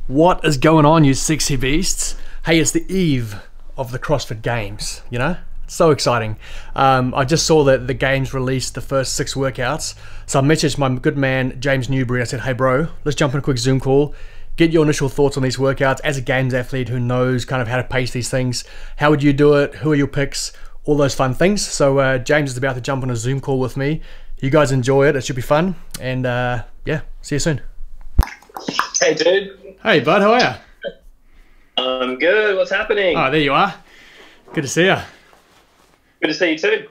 What is going on, you sexy beasts? Hey, it's the eve of the CrossFit Games, you know? So exciting. I just saw that the Games released the first 6 workouts. So I messaged my good man, James Newbury. I said, hey bro, let's jump on a quick Zoom call. Get your initial thoughts on these workouts. As a Games athlete who knows kind of how to pace these things, how would you do it? Who are your picks? All those fun things. So James is about to jump on a Zoom call with me. You guys enjoy it. It should be fun. And yeah, see you soon. Hey dude. Hey bud, how are you? I'm good. What's happening? Oh, there you are. Good to see you. Good to see you too.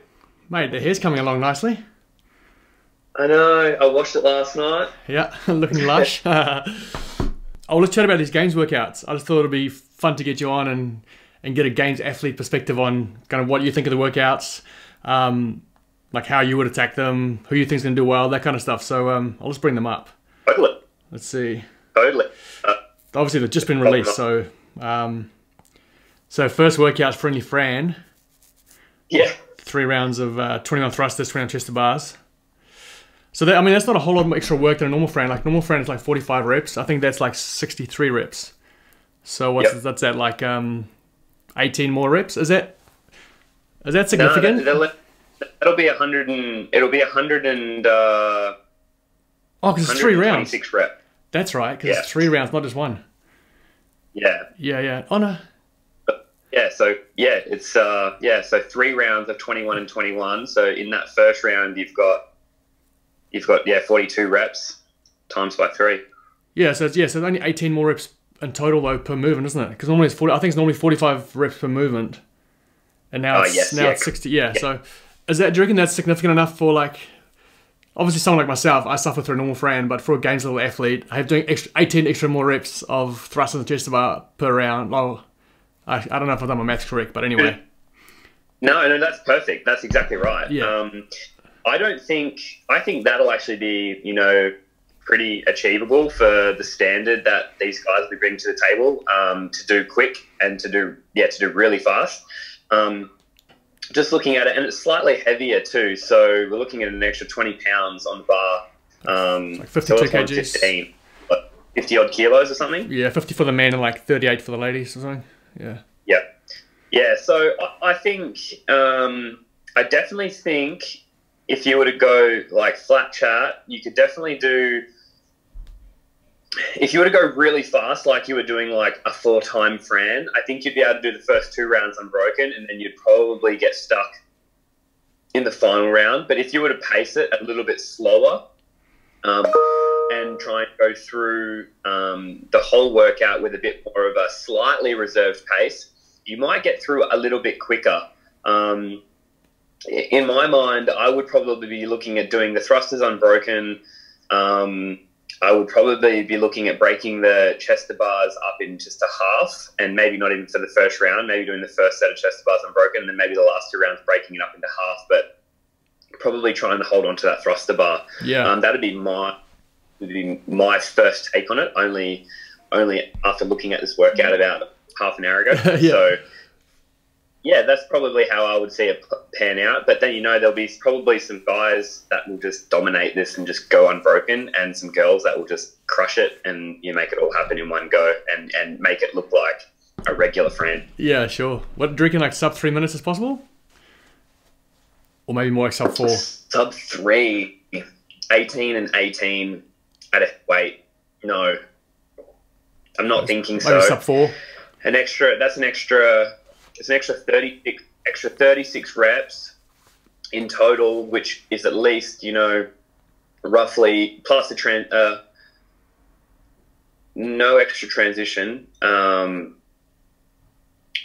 Mate, the hair's coming along nicely. I know. I washed it last night. Yeah, looking lush. Oh, let's chat about these Games workouts. I just thought it'd be fun to get you on and get a Games athlete perspective on kind of what you think of the workouts, like how you would attack them, who you think's gonna do well, that kind of stuff. So I'll just bring them up. Totally. Let's see. Totally. Obviously, they've just been released. So, so first workout's Friendly Fran. Yeah. 3 rounds of 21 thrusters, 21 chest to bars. So that, I mean, that's not a whole lot of extra work than a normal Fran. Like normal Fran is like 45 reps. I think that's like 63 reps. So what's that's at like 18 more reps? Is that significant? No, that'll be 100 and it'll be 100 and oh, because it's 3 rounds. 26 rep. That's right, because it's 3 rounds, not just 1. Yeah. Yeah, yeah. Oh no. Yeah, so yeah, it's so 3 rounds of 21 and 21. So in that first round, you've got 42 reps times by 3. Yeah, so it's only 18 more reps in total though per movement, isn't it? Because normally it's 40. I think it's normally 45 reps per movement, and now it's 60. Yeah, yeah. So do you reckon that's significant enough for like? Obviously, someone like myself, I suffer through a normal Fran, but for a Games level athlete, I have doing 18 extra more reps of thrust and chest bar per round. Well, I don't know if I've done my maths correct, but anyway. No, that's perfect. That's exactly right. Yeah. I think that'll actually be, pretty achievable for the standard that these guys will be bringing to the table, to do quick and to do really fast. Just looking at it, and it's slightly heavier too. So we're looking at an extra 20 pounds on the bar. Like 52 kgs. 15, 50 odd kilos or something. Yeah, 50 for the men and like 38 for the ladies or something. Yeah. Yeah. Yeah. So I think, I definitely think if you were to go like flat chat, you could definitely do, if you were to go really fast, like you were doing like a 4-time Fran, I think you'd be able to do the first 2 rounds unbroken, and then you'd probably get stuck in the final round. But if you were to pace it a little bit slower, and try and go through the whole workout with a bit more of a slightly reserved pace, you might get through a little bit quicker. In my mind, I would probably be looking at doing the thrusters unbroken. I would probably be looking at breaking the chest to bars up in just a half, and maybe not even for the first round, maybe doing the first set of chest to bars unbroken, and then maybe the last 2 rounds breaking it up into half, but probably trying to hold on to that thruster bar. Yeah. That'd be my first take on it, only after looking at this workout about half an hour ago. Yeah. So yeah, that's probably how I would see it pan out. But then, there'll be probably some guys that will just dominate this and just go unbroken, and some girls that will just crush it and you make it all happen in one go and make it look like a regular Fran. Yeah, sure. What, do you reckon like sub 3 minutes is possible? Or maybe more like sub 4? Sub 3, 18 and 18 at a weight. No, I'm not thinking so. Maybe sub 4? It's an extra 36 reps in total, which is at least, roughly plus no extra transition.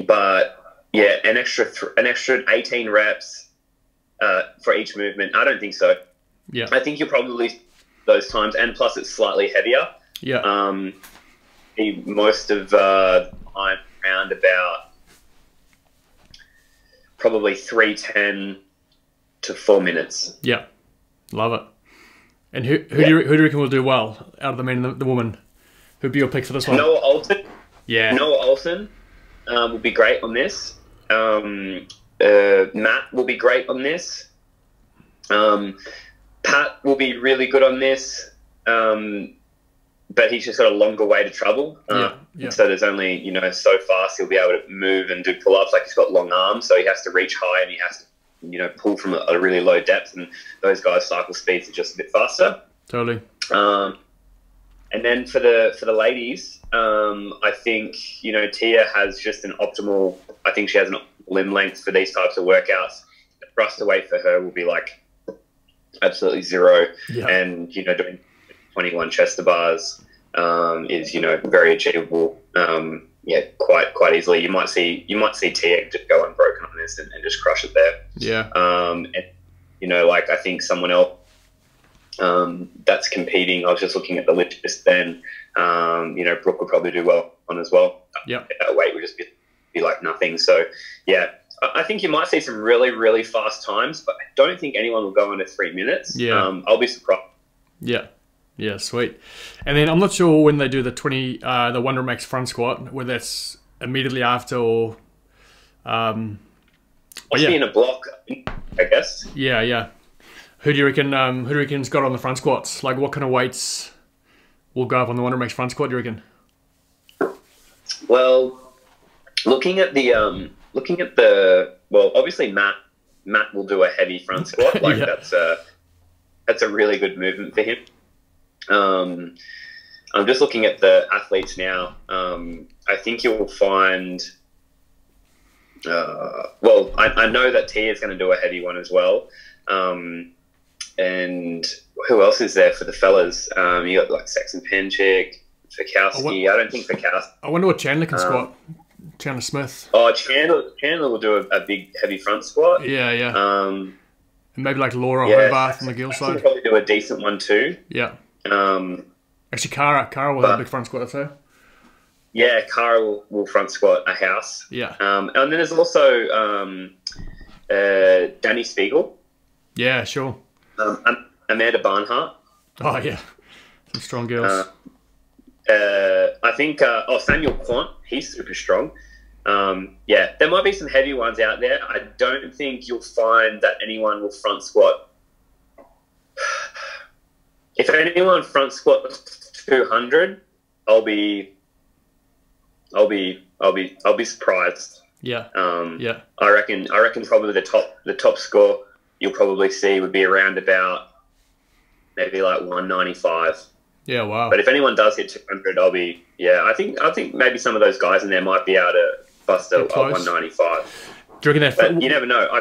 But yeah, an extra 18 reps for each movement. I don't think so. Yeah. I think you'll probably those times, and plus it's slightly heavier. Yeah. Most of the time around about probably 3:10 to 4 minutes. Yeah, love it. And who do you reckon will do well out of the men and the woman? Who'd be your pick for this one? Noah Olsen. Yeah. Noah Olsen will be great on this. Matt will be great on this. Pat will be really good on this. but he's just got a longer way to travel. So there's only, you know, so fast he'll be able to move and do pull-ups. Like, he's got long arms, so he has to reach high and he has to, you know, pull from a really low depth. And those guys' cycle speeds are just a bit faster. Totally. And then for the ladies, I think, you know, Tia has just an optimal. I think she has an limb length for these types of workouts. The thrust weight for her will be like absolutely zero. Yeah. And, you know, doing 21 chest to bars is, you know, very achievable. Quite easily. You might see Tia just go unbroken on this and just crush it there. Yeah. And, you know, like, I think someone else that's competing, I was just looking at the list just then, you know, Brooke would probably do well on as well. Yeah. That weight would just be like nothing. So, yeah, I think you might see some really, really fast times, but I don't think anyone will go under 3 minutes. Yeah. I'll be surprised. Yeah. Yeah, sweet. And then I'm not sure when they do the 20, the Wonder Max front squat, whether that's immediately after or... Must be in a block, I guess. Yeah, yeah. Who do you reckon's got on the front squats? Like, what kind of weights will go up on the Wonder Max front squat, do you reckon? Well, looking at the well, obviously Matt will do a heavy front squat. Like, that's a really good movement for him. I'm just looking at the athletes now. I think you'll find. Well, I know that Tia is going to do a heavy one as well. And who else is there for the fellas? You got like Sexton Penchick, Fikowski. I don't think Fikowski. I wonder what Chandler can squat. Chandler Smith. Oh, Chandler will do a big heavy front squat. Yeah, yeah. And maybe like Laura Hobarth on the Gill side. She'll probably do a decent one too. Yeah. Actually, Cara will have a big front squat, I'd say. Yeah, Cara will front squat a house. Yeah. And then there's also Danny Spiegel. Yeah, sure. Amanda Barnhart. Oh, yeah. Some strong girls. I think Samuel Quant, he's super strong. Yeah, there might be some heavy ones out there. I don't think you'll find that anyone will front squat. If anyone front squats 200, I'll be surprised. Yeah. Yeah. I reckon probably the top score you'll probably see would be around about maybe like 195. Yeah, wow. But if anyone does hit 200, I think maybe some of those guys in there might be able to bust a 195. Do you reckon that? But you never know. I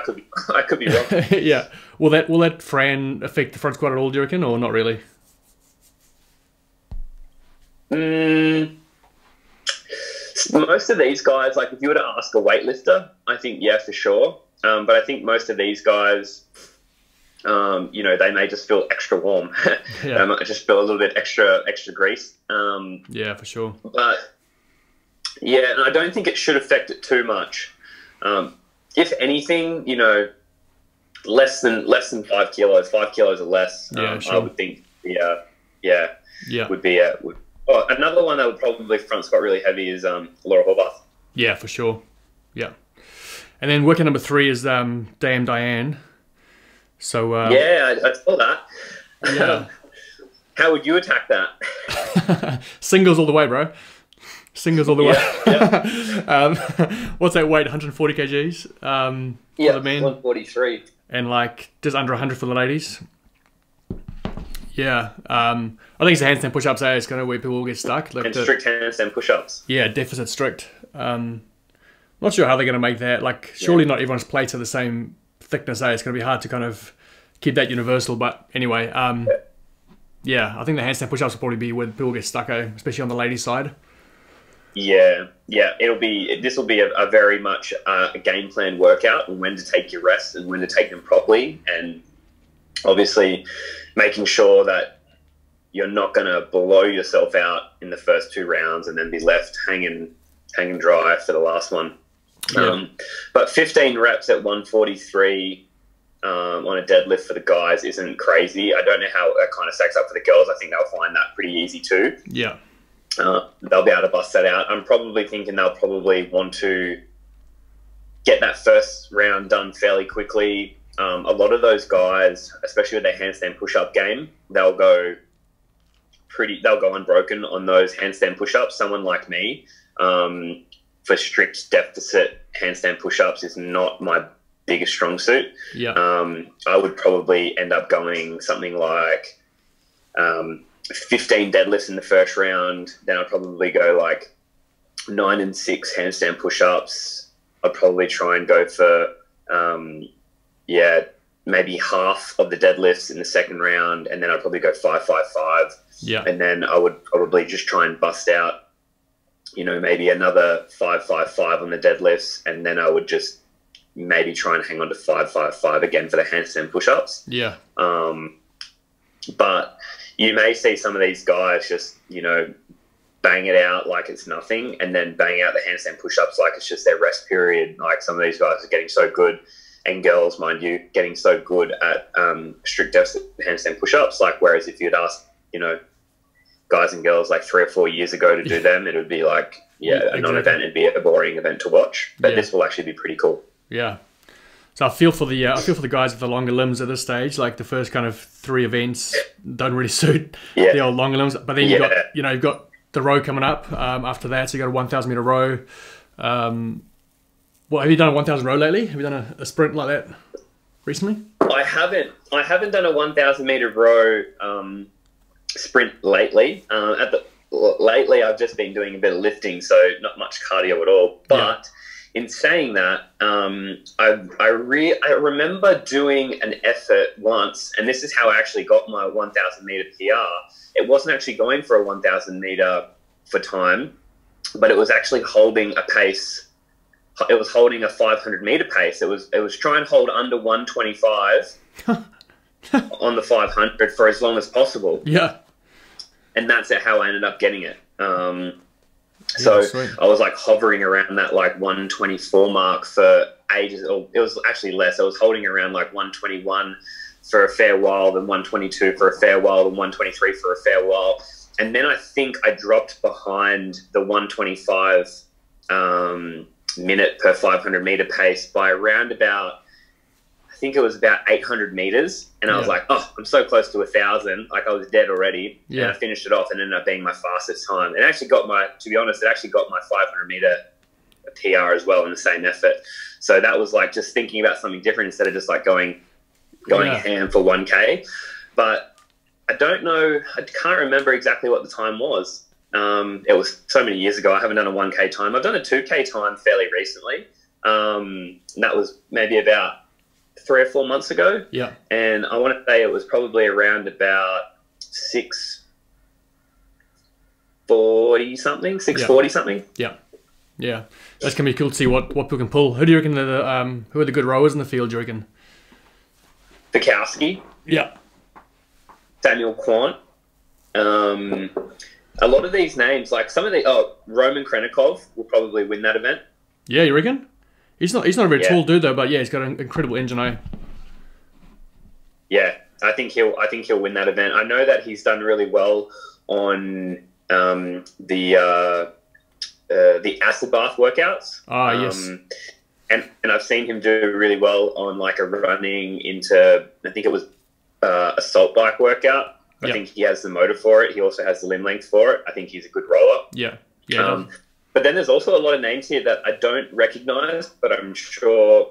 could be wrong. Yeah. Will that Fran affect the front squat at all, do you reckon, or not really? Most of these guys, like, if you were to ask a weightlifter, I think yeah, for sure. But I think most of these guys, you know, they may just feel extra warm. Yeah. They might just feel a little bit extra grease. Yeah, for sure. But yeah, and I don't think it should affect it too much. If anything, you know, less than 5 kilos, 5 kilos or less. Yeah, sure. I would think, would be another one that would probably front squat really heavy is Laura Horvath. Yeah, for sure. Yeah. And then workout number 3 is Diane. So yeah, I saw that. Yeah. How would you attack that? Singles all the way, bro. Singles all the way. Yeah. What's that weight? 140 kgs. For the men. 143. And like just under 100 for the ladies. Yeah. I think it's the handstand push-ups. It's kind of where people will get stuck. Like strict handstand push-ups. Yeah, deficit strict. Not sure how they're going to make that. Like, surely not everyone's plates are the same thickness. It's going to be hard to kind of keep that universal. But anyway, yeah, I think the handstand push-ups will probably be where people get stuck, especially on the ladies' side. Yeah. This will be a very much a game plan workout on when to take your rest and when to take them properly, and obviously making sure that you're not going to blow yourself out in the first 2 rounds and then be left hanging dry for the last one. Yeah. But 15 reps at 143 on a deadlift for the guys isn't crazy. I don't know how that kind of stacks up for the girls. I think they'll find that pretty easy too. Yeah. They'll be able to bust that out. I'm probably thinking they'll probably want to get that first round done fairly quickly. A lot of those guys, especially with their handstand push-up game, they'll go they'll go unbroken on those handstand push-ups. Someone like me, for strict deficit handstand push-ups is not my biggest strong suit. Yeah. I would probably end up going something like 15 deadlifts in the first round. Then I'd probably go like 9 and 6 handstand push-ups. I'd probably try and go for maybe half of the deadlifts in the second round, and then I'd probably go 5, 5, 5. Yeah. And then I would probably just try and bust out, maybe another 5, 5, 5 on the deadlifts, and then I would just maybe try and hang on to 5, 5, 5 again for the handstand push-ups. Yeah. But you may see some of these guys just, bang it out like it's nothing, and then bang out the handstand push-ups like it's just their rest period. Like some of these guys are getting so good, and girls, mind you, getting so good at strict deficit handstand push-ups. Like, whereas if you'd ask, guys and girls like 3 or 4 years ago to do them, it would be like, a non-event. It'd be a boring event to watch. But this will actually be pretty cool. Yeah. So I feel for the guys with the longer limbs at this stage. Like the first kind of 3 events don't really suit the old longer limbs. But then you've got the row coming up after that. So you got a 1,000 meter row. Well, have you done a 1,000 row lately? Have you done a sprint like that recently? I haven't done a 1,000 meter row sprint lately. Lately, I've just been doing a bit of lifting, so not much cardio at all. But in saying that, I remember doing an effort once, and this is how I actually got my 1,000 meter PR. It wasn't actually going for a 1,000 meter for time, but it was actually holding a pace. It was holding a 500 meter pace. It was trying to hold under 125 on the 500 for as long as possible. Yeah. And that's how I ended up getting it. So I was like hovering around that like 124 mark for ages. It was actually less. I was holding around like 121 for a fair while, then 122 for a fair while, then 123 for a fair while. And then I think I dropped behind the 125 minute per 500 meter pace by around about, I think it was about 800 meters. And I was like, oh, I'm so close to 1,000. Like I was dead already. Yeah. And I finished it off and ended up being my fastest time. It actually got to be honest, it actually got my 500 meter PR as well in the same effort. So that was like just thinking about something different instead of just like going ham for 1K. But I don't know, I can't remember exactly what the time was. It was so many years ago. I haven't done a 1K time. I've done a 2K time fairly recently. And that was maybe about 3 or 4 months ago. Yeah. And I want to say it was probably around about 640 something. Yeah. Yeah. That's going to be cool to see what people can pull. Who do you reckon who are the good rowers in the field, do you reckon? Bukowski. Yeah. Samuel Quant. A lot of these names, like some of the Roman Krenikov will probably win that event. Yeah, you reckon? He's not a very tall dude though, but yeah, he's got an incredible engine, eh? Yeah, I think he'll win that event. I know that he's done really well on the Etsebeth workouts. Yes. And I've seen him do really well on like a running into, I think it was a salt bike workout. I think he has the motor for it. He also has the limb length for it. I think he's a good rower. Yeah. But then there's also a lot of names here that I don't recognise, but I'm sure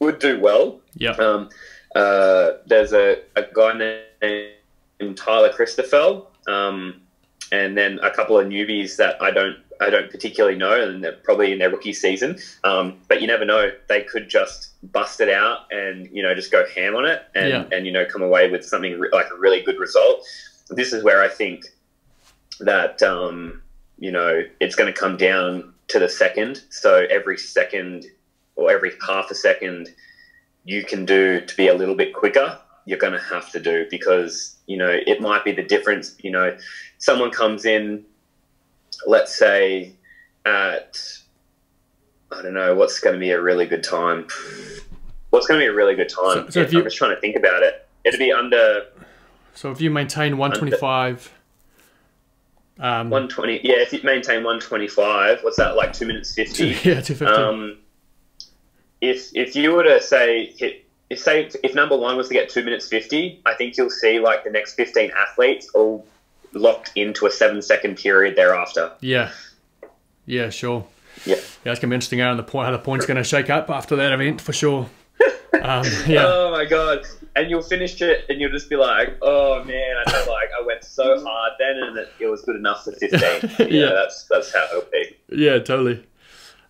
would do well. Yeah. There's a guy named Tyler Christoffel, and then a couple of newbies that I don't particularly know, and they're probably in their rookie season. But you never know; they could just bust it out and just go ham on it, and come away with something like a really good result. This is where I think that it's going to come down to the second. So every second or every half a second you can do to be a little bit quicker, you're going to have to do, because it might be the difference. Someone comes in, let's say at, I don't know, what's going to be a really good time. What's going to be a really good time? So I'm just trying to think about it. It'd be under. So if you maintain 125. 120. Yeah, if you maintain 125, what's that, like 2 minutes 50? Yeah, 250. If you were to say if number one was to get 2 minutes 50, I think you'll see like the next 15 athletes all locked into a 7-second period thereafter. Yeah, sure. Yeah, it's gonna be interesting how the points going to shake up after that event for sure. Oh my god! And you'll finish it, and you'll just be like, "Oh man, I feel like I went so hard then, and it was good enough for 15." That's how it'll be. Yeah, totally.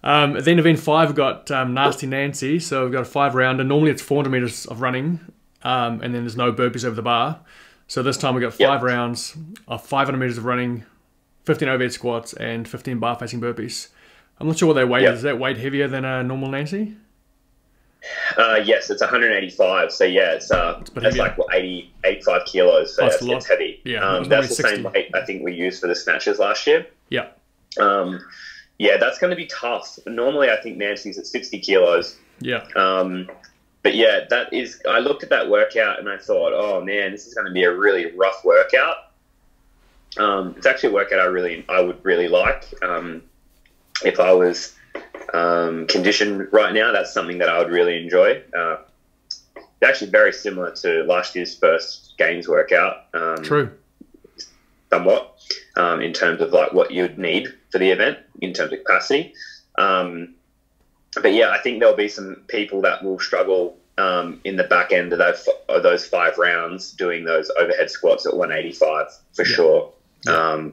Then event 5, we've got Nasty Nancy. So we've got a 5-rounder. Normally it's 400 meters of running, and then there's no burpees over the bar. So this time we've got 5 rounds of 500 meters of running, 15 overhead squats, and 15 bar facing burpees. I'm not sure what their weight is. Is that weight heavier than a normal Nancy? Yes, it's 185. So yeah, it's like 85 kilos. So it's heavy. Yeah, that's the 60. Same weight I think we used for the snatches last year. Yeah. Yeah, that's going to be tough. Normally, I think Nancy's at 60 kilos. Yeah. But yeah, I looked at that workout and I thought, oh man, this is going to be a really rough workout. It's actually a workout I would really like. If I was conditioned right now, that's something that I would really enjoy. Actually very similar to last year's first games workout. True. Somewhat, in terms of like what you'd need for the event in terms of capacity. But yeah, I think there'll be some people that will struggle in the back end of those 5 rounds doing those overhead squats at 185 for sure.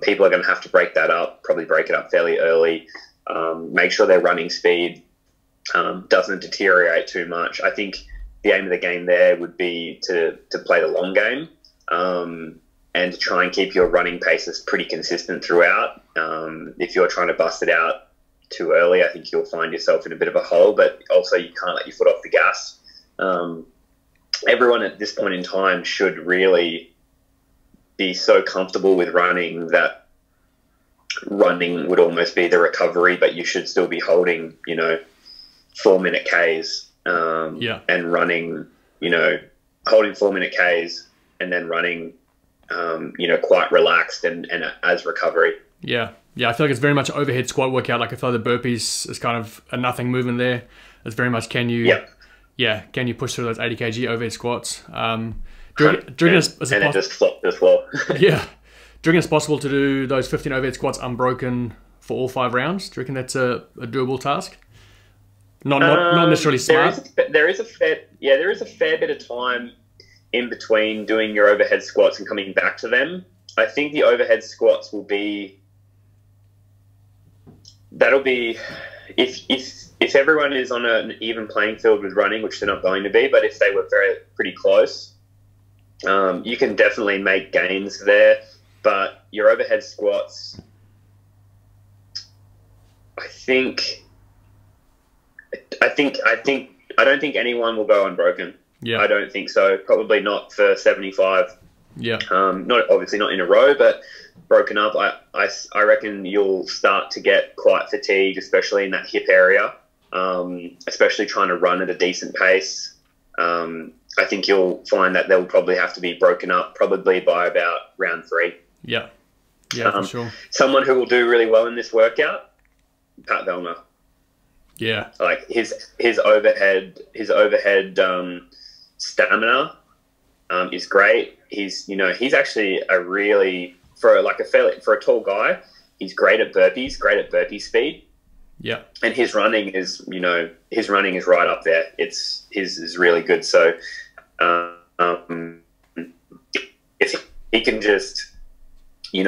People are going to have to break that up, probably break it up fairly early. Make sure their running speed doesn't deteriorate too much. I think the aim of the game there would be to play the long game and to try and keep your running paces pretty consistent throughout. If you're trying to bust it out too early, I think you'll find yourself in a bit of a hole, but also you can't let your foot off the gas. Everyone at this point in time should really be so comfortable with running that running would almost be the recovery, but you should still be holding, 4-minute Ks and running, holding 4-minute Ks and then running, quite relaxed and as recovery. Yeah. I feel like it's very much overhead squat workout. Like I feel the burpees is kind of a nothing movement there. It's very much can you push through those 80 kg overhead squats? Do you reckon just flop as well. Yeah. Do you reckon it's possible to do those 15 overhead squats unbroken for all 5 rounds? Do you reckon that's a doable task? Not necessarily smart. There is a fair bit of time in between doing your overhead squats and coming back to them. I think the overhead squats will be if everyone is on an even playing field with running, which they're not going to be, but if they were pretty close, you can definitely make gains there. But your overhead squats, I don't think anyone will go unbroken. Yeah. I don't think so. Probably not for 75. Yeah. Obviously not in a row, but broken up. I reckon you'll start to get quite fatigued, especially in that hip area. Especially trying to run at a decent pace. I think you'll find that they'll probably have to be broken up probably by about round 3. Yeah. Yeah, for sure. Someone who will do really well in this workout, Pat Vellner. Yeah. Like his overhead stamina is great. He's actually for a tall guy, he's great at burpee speed. Yeah. And his running is right up there. His is really good. So if he can just,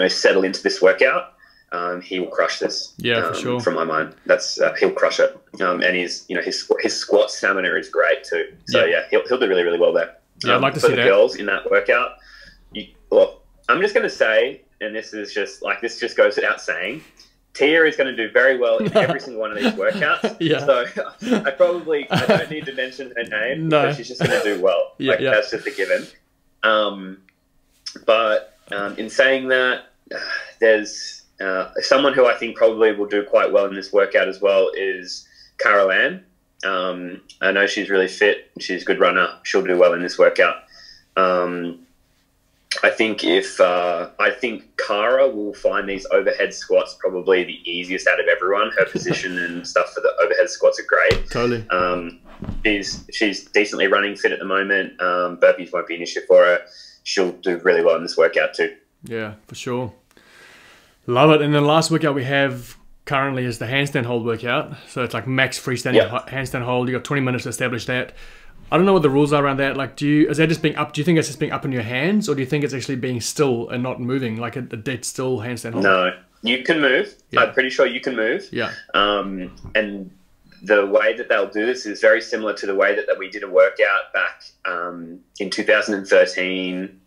settle into this workout, he will crush this. Yeah, for sure. From my mind, that's he'll crush it. And his squat stamina is great too. So he'll do really, really well there. Yeah, I'd like to see that. For the girls in that workout, I'm just going to say, and this just goes without saying, Tia is going to do very well in every single one of these workouts. Yeah. So I don't need to mention her name because she's just going to do well. That's just a given. But in saying that, there's someone who I think probably will do quite well in this workout as well is Carol Ann. I know she's really fit. She's a good runner. She'll do well in this workout. I think Cara will find these overhead squats probably the easiest out of everyone. Her position and stuff for the overhead squats are great. Totally. She's decently running fit at the moment. Burpees won't be an issue for her. She'll do really well in this workout too. Yeah, for sure. Love it. And then the last workout we have currently is the handstand hold workout. So it's like max freestanding handstand hold. You got 20 minutes to establish that. I don't know what the rules are around that. Like, do you think it's just being up in your hands, or do you think it's actually being still and not moving, like a dead still handstand hold? No, you can move. Yeah. I'm pretty sure you can move. Yeah. And the way that they'll do this is very similar to the way that we did a workout back in 2013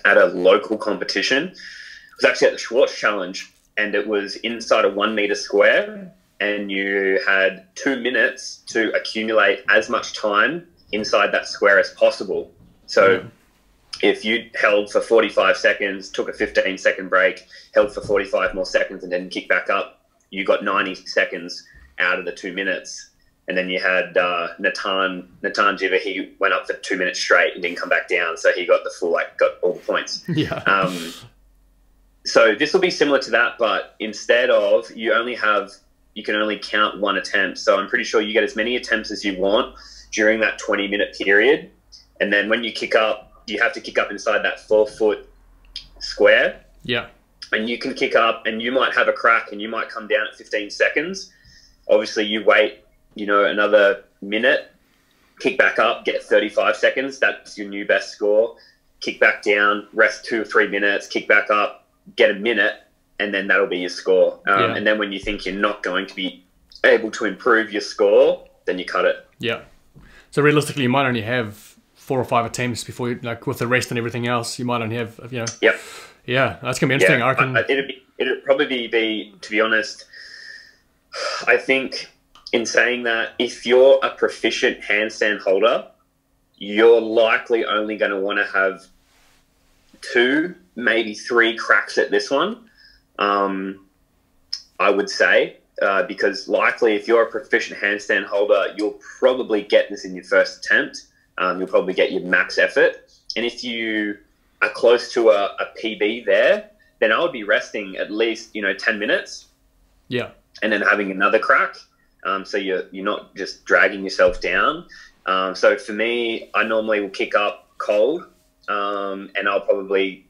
at a local competition. It was actually at the Schwartz Challenge, and it was inside a 1 meter square, and you had 2 minutes to accumulate as much time inside that square as possible. So if you held for 45 seconds, took a 15-second break, held for 45 more seconds, and then kicked back up, you got 90 seconds out of the 2 minutes. And then you had Natan Jiva, he went up for 2 minutes straight and didn't come back down, so he got the full, got all the points. Yeah. So this will be similar to that, but instead of, you can only count one attempt. So I'm pretty sure you get as many attempts as you want during that 20-minute period. And then when you kick up, you have to kick up inside that 4-foot square. Yeah. And you can kick up, and you might have a crack, and you might come down at 15 seconds. Obviously, you wait, another minute, kick back up, get 35 seconds. That's your new best score. Kick back down, rest 2 or 3 minutes, kick back up, get a minute, and then that'll be your score. And then when you think you're not going to be able to improve your score, then you cut it. Yeah. So realistically, you might only have 4 or 5 attempts before you, with the rest and everything else, you might only have, Yep. Yeah, that's going to be interesting. Yeah, I reckon. It'd probably be, to be honest, I think in saying that, if you're a proficient handstand holder, you're likely only going to want to have 2, maybe 3 cracks at this one, I would say, because likely if you're a proficient handstand holder, you'll probably get this in your first attempt. You'll probably get your max effort. And if you are close to a PB there, then I would be resting at least, 10 minutes. Yeah. And then having another crack. So you're not just dragging yourself down. So for me, I normally will kick up cold, and I'll probably,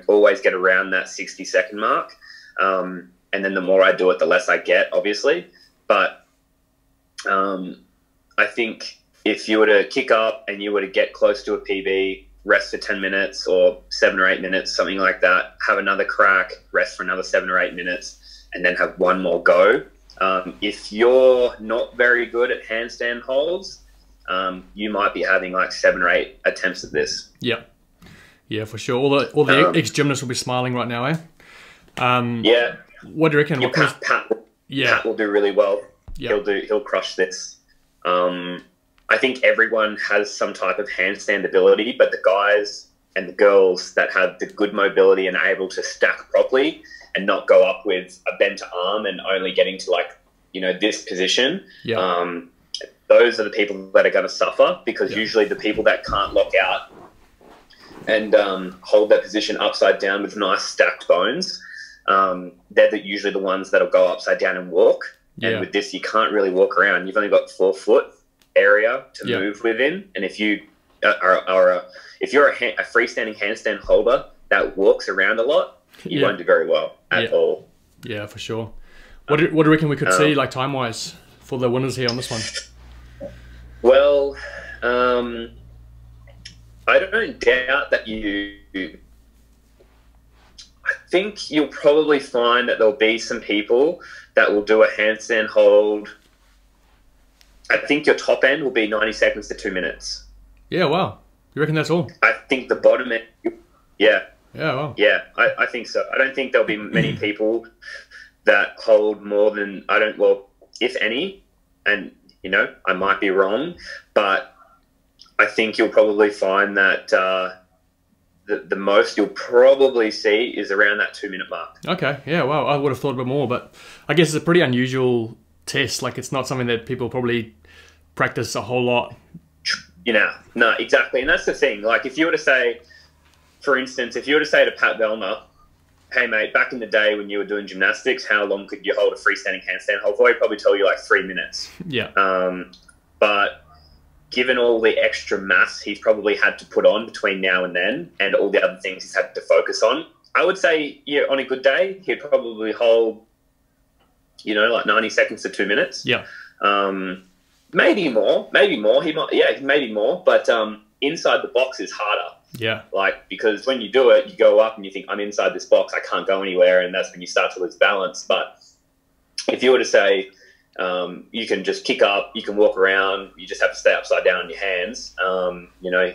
always get around that 60-second mark. And then the more I do it, the less I get, obviously. But I think if you were to kick up and you were to get close to a PB, rest for 10 minutes or 7 or 8 minutes, something like that, have another crack, rest for another 7 or 8 minutes, and then have one more go. If you're not very good at handstand holds, you might be having like 7 or 8 attempts at this. Yeah. Yeah, for sure. All the ex-gymnasts will be smiling right now, eh? Yeah. What do you reckon? Pat will do really well. Yeah. He'll crush this. I think everyone has some type of handstand ability, but the guys and the girls that have the good mobility and are able to stack properly and not go up with a bent arm and only getting to this position. Yeah. Those are the people that are going to suffer, because usually the people that can't lock out and hold that position upside down with nice stacked bones, they're usually the ones that'll go upside down and walk. Yeah. And with this, you can't really walk around. You've only got 4 foot area to move within. And if you if you're a freestanding handstand holder that walks around a lot, you won't do very well at all. Yeah, for sure. What do you reckon we could see, like, time-wise, for the winners here on this one? Well, I don't doubt that I think you'll probably find that there'll be some people that will do a handstand hold. I think your top end will be 90 seconds to 2 minutes. Yeah, wow. You reckon that's all? I think the bottom end, yeah. Yeah, wow. Yeah, I think so. I don't think there'll be many people that hold more than, if any, and, I might be wrong, but I think you'll probably find that the most you'll probably see is around that 2 minute mark. Okay, yeah, wow. I would have thought a bit more, but I guess it's a pretty unusual test. Like, it's not something that people probably practice a whole lot. No, exactly. And that's the thing. Like, if you were to say, for instance, if you were to say to Pat Bellmer, hey, mate, back in the day when you were doing gymnastics, how long could you hold a freestanding handstand hold for? He'd probably tell you like 3 minutes. Yeah. But given all the extra mass he's probably had to put on between now and then, and all the other things he's had to focus on, I would say, yeah, on a good day, he'd probably hold, like 90 seconds to 2 minutes. Yeah. Maybe more. He might, maybe more. But inside the box is harder. Yeah. Like, because when you do it, you go up and you think, I'm inside this box, I can't go anywhere, and that's when you start to lose balance. But if you were to say, you can just kick up, you can walk around, you just have to stay upside down on your hands,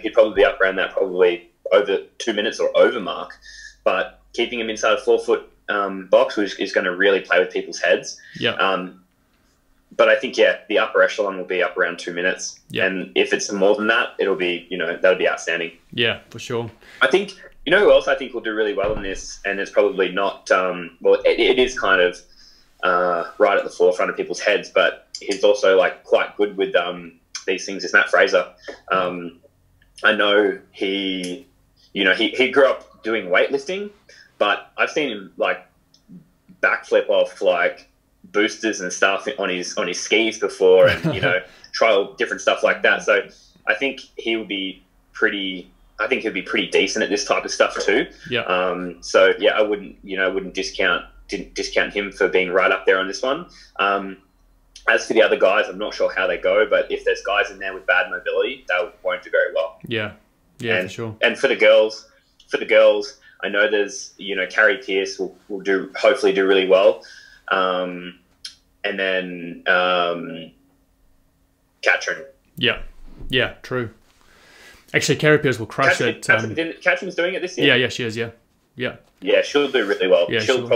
he'd probably be up around that probably over 2 minutes or over mark. But keeping him inside a 4 foot box is going to really play with people's heads. Yeah. But I think, the upper echelon will be up around 2 minutes. Yeah. And if it's more than that, it'll be, that'll be outstanding. Yeah, for sure. I think, who else I think will do really well in this, and it's probably not, it is kind of right at the forefront of people's heads, but he's also like quite good with these things, is Matt Fraser. I know he grew up doing weightlifting, but I've seen him like backflip off like boosters and stuff on his skis before, and try different stuff like that. So I think he'll be pretty decent at this type of stuff too. Yeah. I wouldn't discount him for being right up there on this one. As for the other guys, I'm not sure how they go, but if there's guys in there with bad mobility, they won't do very well. Yeah, for sure. And for the girls, I know there's Carrie Pierce will hopefully do really well. And then Katrin. Yeah, true. Actually, Carrie Pierce will crush it. Katrin's doing it this year. Yeah, she is. Yeah. Yeah, she'll do really well. Yeah, she'll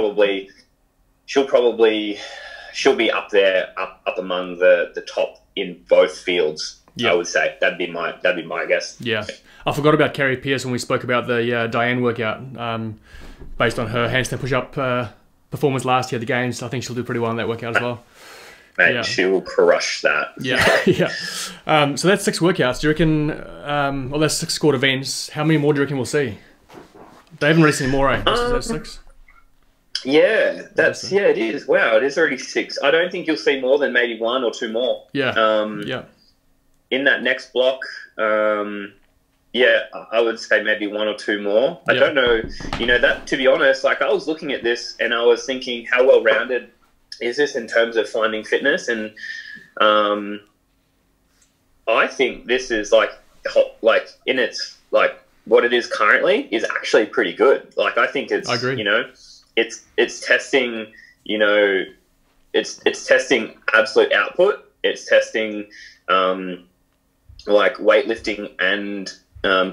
be up there, up among the top in both fields. Yeah. I would say that'd be my guess. Yeah, I forgot about Carrie Pierce when we spoke about the Diane workout. Based on her handstand push-up performance last year at the games, I think she'll do pretty well in that workout as well. Mate, she will crush that. Yeah. So that's 6 workouts. Do you reckon? That's 6 scored events. How many more do you reckon we'll see? They haven't released any more, eh? Is that 6? Yeah, it is. Wow, it is already 6. I don't think you'll see more than maybe 1 or 2 more. Yeah. In that next block, I would say maybe 1 or 2 more. I don't know. That, to be honest, like I was looking at this and I was thinking, how well rounded is this in terms of finding fitness? And I think this is like in its like what it is currently is actually pretty good. Like I think it's, I agree. It's testing, it's testing absolute output. It's testing like weightlifting and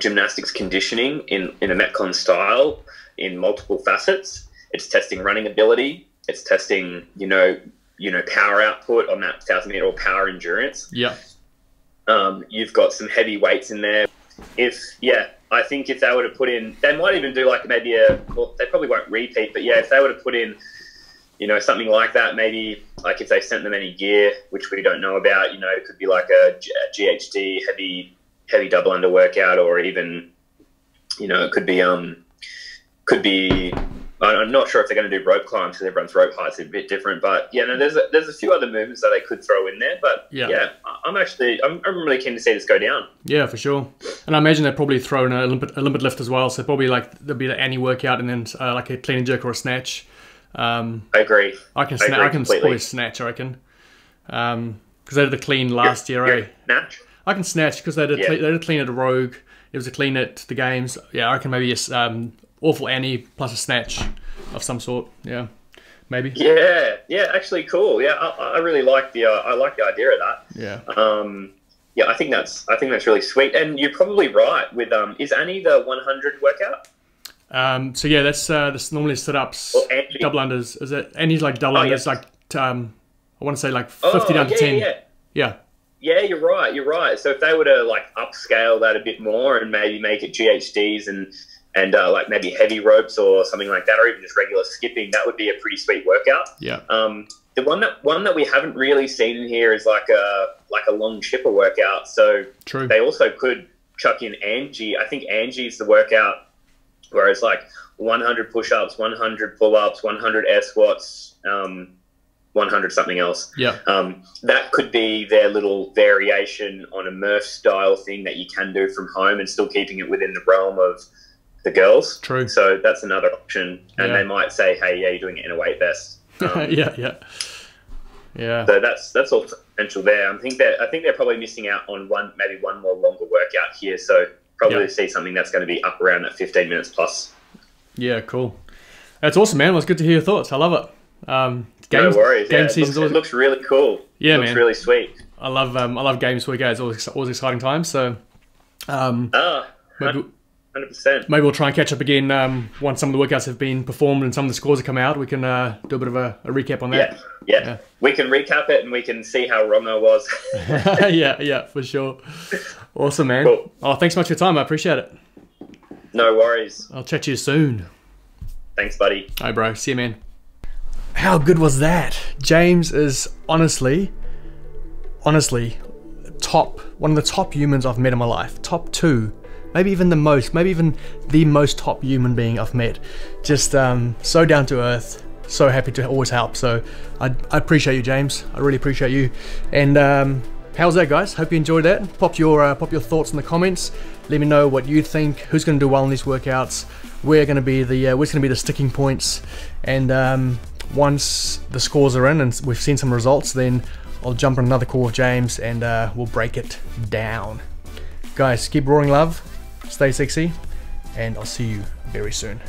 gymnastics conditioning in a Metcon style in multiple facets. It's testing running ability. It's testing, power output on that 1,000 meter or power endurance. Yeah. You've got some heavy weights in there. I think if they were to put in, they might even do like maybe they probably won't repeat, but if they were to put in, something like that, maybe like if they sent them any gear, which we don't know about, it could be like a GHD heavy double under workout, or even, it could be, I'm not sure if they're going to do rope climbs because everyone's rope height's a bit different, but there's a few other movements that they could throw in there, but I'm really keen to see this go down. Yeah, for sure. And I imagine they'll probably throw in a limit lift as well, so probably like there'll be an any workout and then like a clean and jerk or a snatch. I agree. I can probably snatch, I reckon, because they did the clean last year. Snatch? I can snatch because they did a clean at a Rogue. It was a clean at the games. Yeah, I reckon maybe awful Annie plus a snatch of some sort. Yeah, maybe. Yeah, actually cool. Yeah, I really like the idea of that. Yeah. I think that's really sweet. And you're probably right with is Annie the 100 workout? That's normally sit-ups, double unders. Is it Annie's like double unders like I want to say like 50 down to 10. Yeah, you're right. So if they were to like upscale that a bit more and maybe make it GHDs and like maybe heavy ropes or something like that, or even just regular skipping, that would be a pretty sweet workout. Yeah. The one that we haven't really seen in here is like a long chipper workout. So true. They also could chuck in Angie. I think Angie's the workout where it's like 100 push-ups, 100 pull-ups, 100 air squats, 100 something else. Yeah. That could be their little variation on a Murph style thing that you can do from home and still keeping it within the realm of the girls. True. So that's another option. And Yeah. they might say, hey, yeah, you're doing it in a weight vest. Yeah. So that's all potential there. I think they're probably missing out on maybe one more longer workout here. So probably see something that's going to be up around at 15 minutes plus. Yeah, cool. That's awesome, man. Well, it's good to hear your thoughts. I love it. No worries. Game season's it looks really cool. Yeah, it looks man. really sweet. I love games week. It's always exciting times. So, maybe 100%. we'll try and catch up again once some of the workouts have been performed and some of the scores have come out. We can do a bit of a recap on that. Yeah. We can recap it and we can see how wrong I was. yeah, for sure. Awesome, man. Cool. Oh, thanks so much for your time. I appreciate it. No worries. I'll chat to you soon. Thanks, buddy. All right, bro. See you, man. How good was that? James is honestly one of the top humans I've met in my life. Top 2. Maybe even the most top human being I've met. Just so down to earth, so happy to always help. So I appreciate you, James. I really appreciate you. And how's that, guys? Hope you enjoyed that. Pop your thoughts in the comments. Let me know what you think. Who's going to do well in these workouts? Where's going to be the sticking points? And once the scores are in and we've seen some results, then I'll jump on another call with James and we'll break it down. Guys, keep roaring love. Stay sexy, and I'll see you very soon.